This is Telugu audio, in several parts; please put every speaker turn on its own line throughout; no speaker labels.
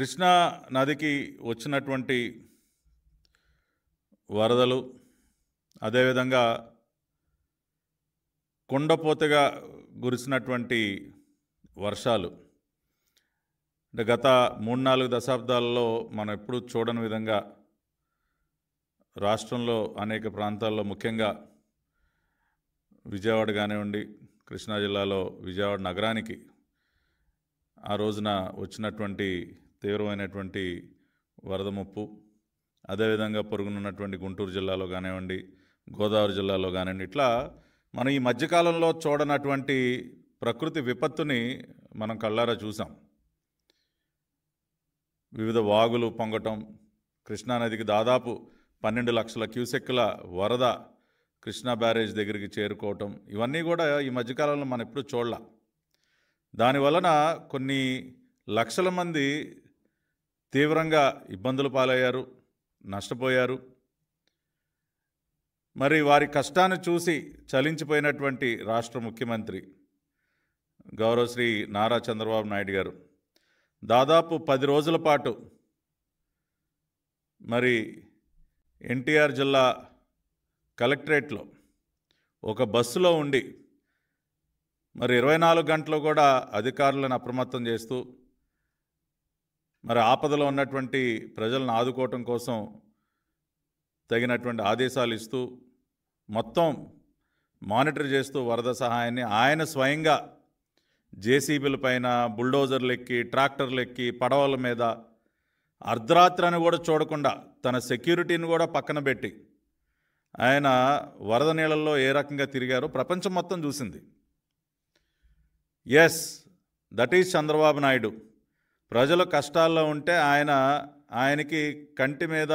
కృష్ణా నదికి వచ్చినటువంటి వరదలు, అదేవిధంగా కుండపోతగా కురిసినటువంటి వర్షాలు, అంటే గత 3-4 దశాబ్దాలలో మనం ఎప్పుడూ చూడని విధంగా రాష్ట్రంలో అనేక ప్రాంతాల్లో, ముఖ్యంగా విజయవాడ కానివ్వండి, కృష్ణా జిల్లాలో విజయవాడ నగరానికి ఆ రోజున వచ్చినటువంటి తీవ్రమైనటువంటి వరద ముప్పు, అదేవిధంగా పొరుగునున్నటువంటి గుంటూరు జిల్లాలో కానివ్వండి, గోదావరి జిల్లాలో కానివ్వండి, ఇట్లా మనం ఈ మధ్యకాలంలో చూడనటువంటి ప్రకృతి విపత్తుని మనం కళ్ళారా చూసాం. వివిధ వాగులు పొంగటం, కృష్ణానదికి దాదాపు 12 లక్షల క్యూసెక్కుల వరద కృష్ణా బ్యారేజ్ దగ్గరికి చేరుకోవటం, ఇవన్నీ కూడా ఈ మధ్యకాలంలో మనం ఎప్పుడూ చూడలా. దానివలన కొన్ని లక్షల మంది తీవ్రంగా ఇబ్బందులు పాలయ్యారు, నష్టపోయారు. మరి వారి కష్టాన్ని చూసి చలించిపోయినటువంటి రాష్ట్ర ముఖ్యమంత్రి గౌరవ శ్రీ నారా చంద్రబాబు నాయుడు గారు దాదాపు 10 రోజుల పాటు మరి ఎన్టీఆర్ జిల్లా కలెక్టరేట్లో ఒక బస్సులో ఉండి మరి 24 గంటలు కూడా అధికారులను అప్రమత్తం చేస్తూ, మరి ఆపదలో ఉన్నటువంటి ప్రజలను ఆదుకోవటం కోసం తగినటువంటి ఆదేశాలు ఇస్తూ, మొత్తం మానిటర్ చేస్తూ వరద సహాయాన్ని ఆయన స్వయంగా జేసీబీల పైన, బుల్డోజర్లు ఎక్కి, ట్రాక్టర్లు ఎక్కి, పడవల మీద అర్ధరాత్రిని కూడా చూడకుండా తన సెక్యూరిటీని కూడా పక్కన పెట్టి ఆయన వరద నీళ్ళల్లో ఏ రకంగా తిరిగారో ప్రపంచం మొత్తం చూసింది. Yes, that is Chandrababu Naidu. ప్రజలు కష్టాల్లో ఉంటే ఆయనకి కంటి మీద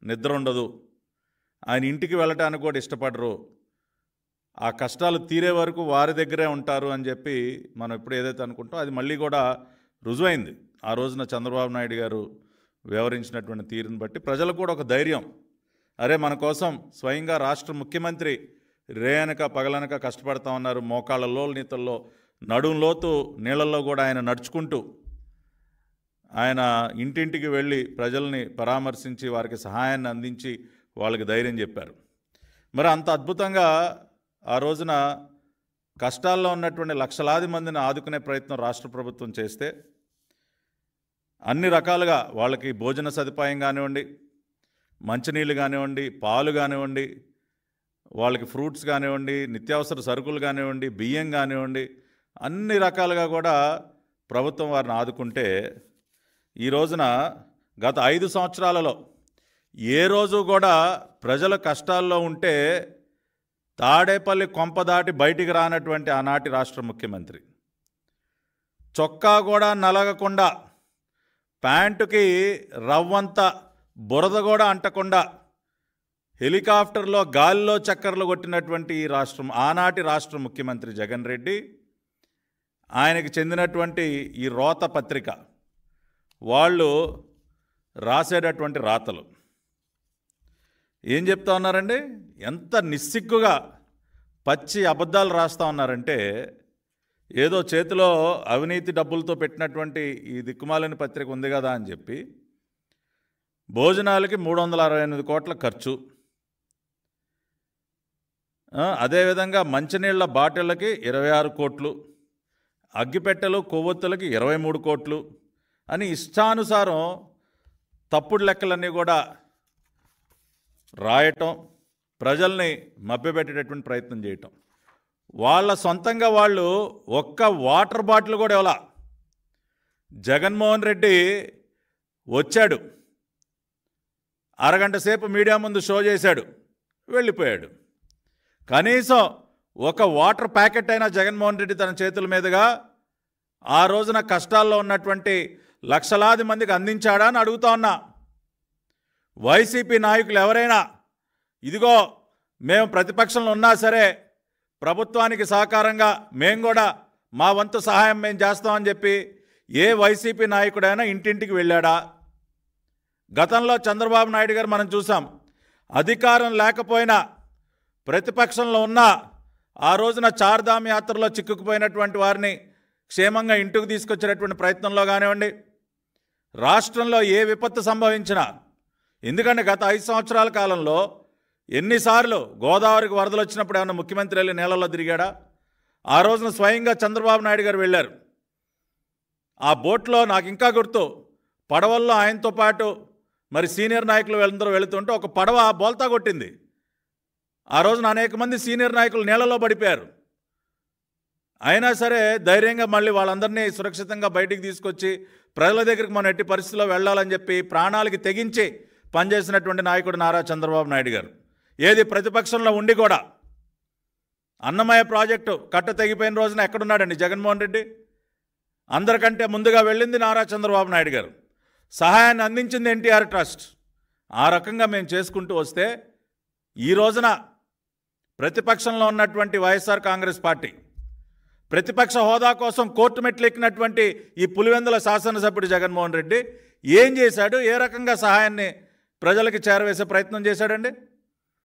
నిద్ర ఉండదు, ఆయన ఇంటికి వెళ్ళటానికి కూడా ఇష్టపడరు, ఆ కష్టాలు తీరే వరకు వారి దగ్గరే ఉంటారు అని చెప్పి మనం ఎప్పుడు ఏదైతే అనుకుంటామో అది మళ్ళీ కూడా రుజువైంది. ఆ రోజున చంద్రబాబు నాయుడు గారు వ్యవహరించినటువంటి తీరుని బట్టి ప్రజలకు కూడా ఒక ధైర్యం, అరే మన కోసం స్వయంగా రాష్ట్ర ముఖ్యమంత్రి రేయనక పగలనక కష్టపడతా ఉన్నారు. మోకాళ్ళ నీతల్లో, నడుంలోతు నీళ్ళల్లో కూడా ఆయన నడుచుకుంటూ ఆయన ఇంటింటికి వెళ్ళి ప్రజల్ని పరామర్శించి వారికి సహాయాన్ని అందించి వాళ్ళకి ధైర్యం చెప్పారు. మరి అంత అద్భుతంగా ఆ రోజున కష్టాల్లో ఉన్నటువంటి లక్షలాది మందిని ఆదుకునే ప్రయత్నం రాష్ట్ర ప్రభుత్వం చేస్తే, అన్ని రకాలుగా వాళ్ళకి భోజన సదుపాయం కానివ్వండి, మంచినీళ్ళు కానివ్వండి, పాలు కానివ్వండి, వాళ్ళకి ఫ్రూట్స్ కానివ్వండి, నిత్యావసర సరుకులు కానివ్వండి, బియ్యం కానివ్వండి, అన్ని రకాలుగా కూడా ప్రభుత్వం వారిని ఆదుకుంటే, ఈ రోజున గత 5 సంవత్సరాలలో ఏ రోజు కూడా ప్రజల కష్టాల్లో ఉంటే తాడేపల్లి కొంప దాటి బయటికి రానటువంటి ఆనాటి రాష్ట్ర ముఖ్యమంత్రి, చొక్కా కూడా నలగకుండా, ప్యాంటుకి రవ్వంత బురద కూడా అంటకుండా హెలికాప్టర్లో గాలిలో చక్కర్లు కొట్టినటువంటి ఈ రాష్ట్రం ఆనాటి రాష్ట్ర ముఖ్యమంత్రి జగన్ రెడ్డి, ఆయనకి చెందినటువంటి ఈ రోత పత్రిక వాళ్ళు రాసేటటువంటి రాతలు ఏం చెప్తా ఉన్నారండి? ఎంత నిస్సిగ్గుగా పచ్చి అబద్ధాలు రాస్తూ ఉన్నారంటే, ఏదో చేతిలో అవినీతి డబ్బులతో పెట్టినటువంటి ఈ దిక్కుమాలని పత్రిక ఉంది కదా అని చెప్పి భోజనాలకి 368 కోట్ల ఖర్చు, అదేవిధంగా మంచినీళ్ళ బాటిళ్ళకి 26 కోట్లు, అగ్గిపెట్టెలు కొవ్వొత్తులకి 23 కోట్లు అని ఇష్టానుసారం తప్పుడు లెక్కలన్నీ కూడా రాయటం, ప్రజల్ని మభ్యపెట్టేటటువంటి ప్రయత్నం చేయటం. వాళ్ళ సొంతంగా వాళ్ళు ఒక్క వాటర్ బాటిల్ కూడా ఇవ్వాల. జగన్మోహన్ రెడ్డి వచ్చాడు, అరగంట సేపు మీడియా ముందు షో చేశాడు, వెళ్ళిపోయాడు. కనీసం ఒక వాటర్ ప్యాకెట్ అయినా జగన్మోహన్ రెడ్డి తన చేతుల మీదుగా ఆ రోజున కష్టాల్లో ఉన్నటువంటి లక్షలాది మందికి అందించాడా అని అడుగుతా ఉన్నా. వైసీపీ నాయకులు ఎవరైనా ఇదిగో మేము ప్రతిపక్షంలో ఉన్నా సరే ప్రభుత్వానికి సహకారంగా మేము కూడా మా వంతు సహాయం మేము చేస్తామని చెప్పి ఏ వైసీపీ నాయకుడైనా ఇంటింటికి వెళ్ళాడా? గతంలో చంద్రబాబు నాయుడు గారు మనం చూసాం, అధికారం లేకపోయినా ప్రతిపక్షంలో ఉన్న ఆ రోజున చార్ధామ్ యాత్రలో చిక్కుకుపోయినటువంటి వారిని క్షేమంగా ఇంటికి తీసుకొచ్చేటటువంటి ప్రయత్నంలో కానివ్వండి, రాష్ట్రంలో ఏ విపత్తు సంభవించినా, ఎందుకంటే గత 5 సంవత్సరాల కాలంలో ఎన్నిసార్లు గోదావరికి వరదలు వచ్చినప్పుడు ఏమన్నా ముఖ్యమంత్రి వెళ్ళి నీళ్ళలో తిరిగాడా? ఆ రోజున స్వయంగా చంద్రబాబు నాయుడు గారు వెళ్ళారు. ఆ బోట్లో నాకు ఇంకా గుర్తు, పడవల్లో ఆయనతో పాటు మరి సీనియర్ నాయకులు అందరూ వెళుతుంటే ఒక పడవ బోల్తా కొట్టింది. ఆ రోజున అనేక మంది సీనియర్ నాయకులు నీళ్ళలో పడిపోయారు. అయినా సరే ధైర్యంగా మళ్ళీ వాళ్ళందరినీ సురక్షితంగా బయటికి తీసుకొచ్చి ప్రజల దగ్గరికి మనం ఎట్టి పరిస్థితుల్లో వెళ్ళాలని చెప్పి ప్రాణాలకి తెగించి పనిచేసినటువంటి నాయకుడు నారా చంద్రబాబు నాయుడు గారు. ఏది ప్రతిపక్షంలో ఉండి కూడా అన్నమయ్య ప్రాజెక్టు కట్ట తెగిపోయిన రోజున ఎక్కడున్నాడండి జగన్మోహన్ రెడ్డి? అందరికంటే ముందుగా వెళ్ళింది నారా చంద్రబాబు నాయుడు గారు. సహాయాన్ని అందించింది ఎన్టీఆర్ ట్రస్ట్. ఆ రకంగా మేము చేసుకుంటూ వస్తే ఈ రోజున ప్రతిపక్షంలో ఉన్నటువంటి వైఎస్ఆర్ కాంగ్రెస్ పార్టీ ప్రతిపక్ష హోదా కోసం కోర్టు మెట్లు ఎక్కినటువంటి ఈ పులివెందుల శాసనసభ్యుడు జగన్మోహన్ రెడ్డి ఏం చేశాడు? ఏ రకంగా సహాయాన్ని ప్రజలకి చేరవేసే ప్రయత్నం చేశాడండి?